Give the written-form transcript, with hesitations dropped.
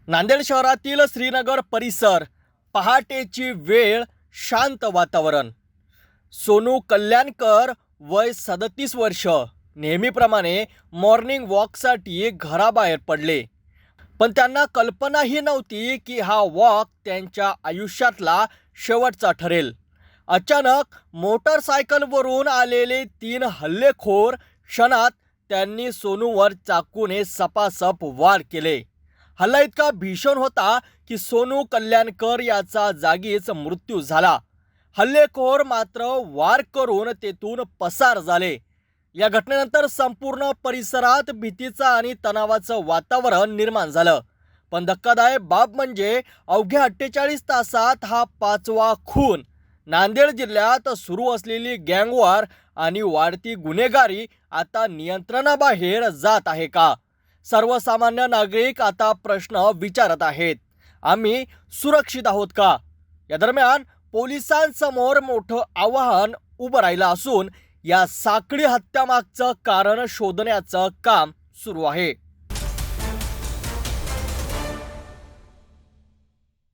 नांदेड शहरातील श्रीनगर परिसर, पहाटेची वेळ, शांत वातावरण. सोनू कल्याणकर वय 37 वर्ष नेहमीप्रमाणे मॉर्निंग वॉकसाठी घराबाहेर पडले. पण त्यांना कल्पनाही नव्हती की हा वॉक त्यांच्या आयुष्यातला शेवटचा ठरेल. अचानक मोटरसायकलवरून आलेले 3 हल्लेखोर क्षणात त्यांनी सोनूवर चाकूने सपासप वार केले. हल्ला इतका भीषण होता की सोनू कल्याणकर याचा जागीच मृत्यू झाला. हल्लेखोर मात्र वार करून तेथून पसार झाले. या घटनेनंतर संपूर्ण परिसरात भीतीचं आणि तणावाचं वातावरण निर्माण झालं. पण धक्कादायक बाब म्हणजे अवघ्या 48 तासात हा 5वा खून. नांदेड जिल्ह्यात सुरू असलेली गँगवॉर आणि वाढती गुन्हेगारी आता नियंत्रणाबाहेर जात आहे का? सर्वसामान्य नागरिक आता प्रश्न विचारत आहेत. आम्ही सुरक्षित आहोत का? या दरम्यान पोलिसांसमोर मोठं आव्हान उभं राहिलं असून या साखळी हत्यामागचं कारण शोधण्याचं काम सुरू आहे.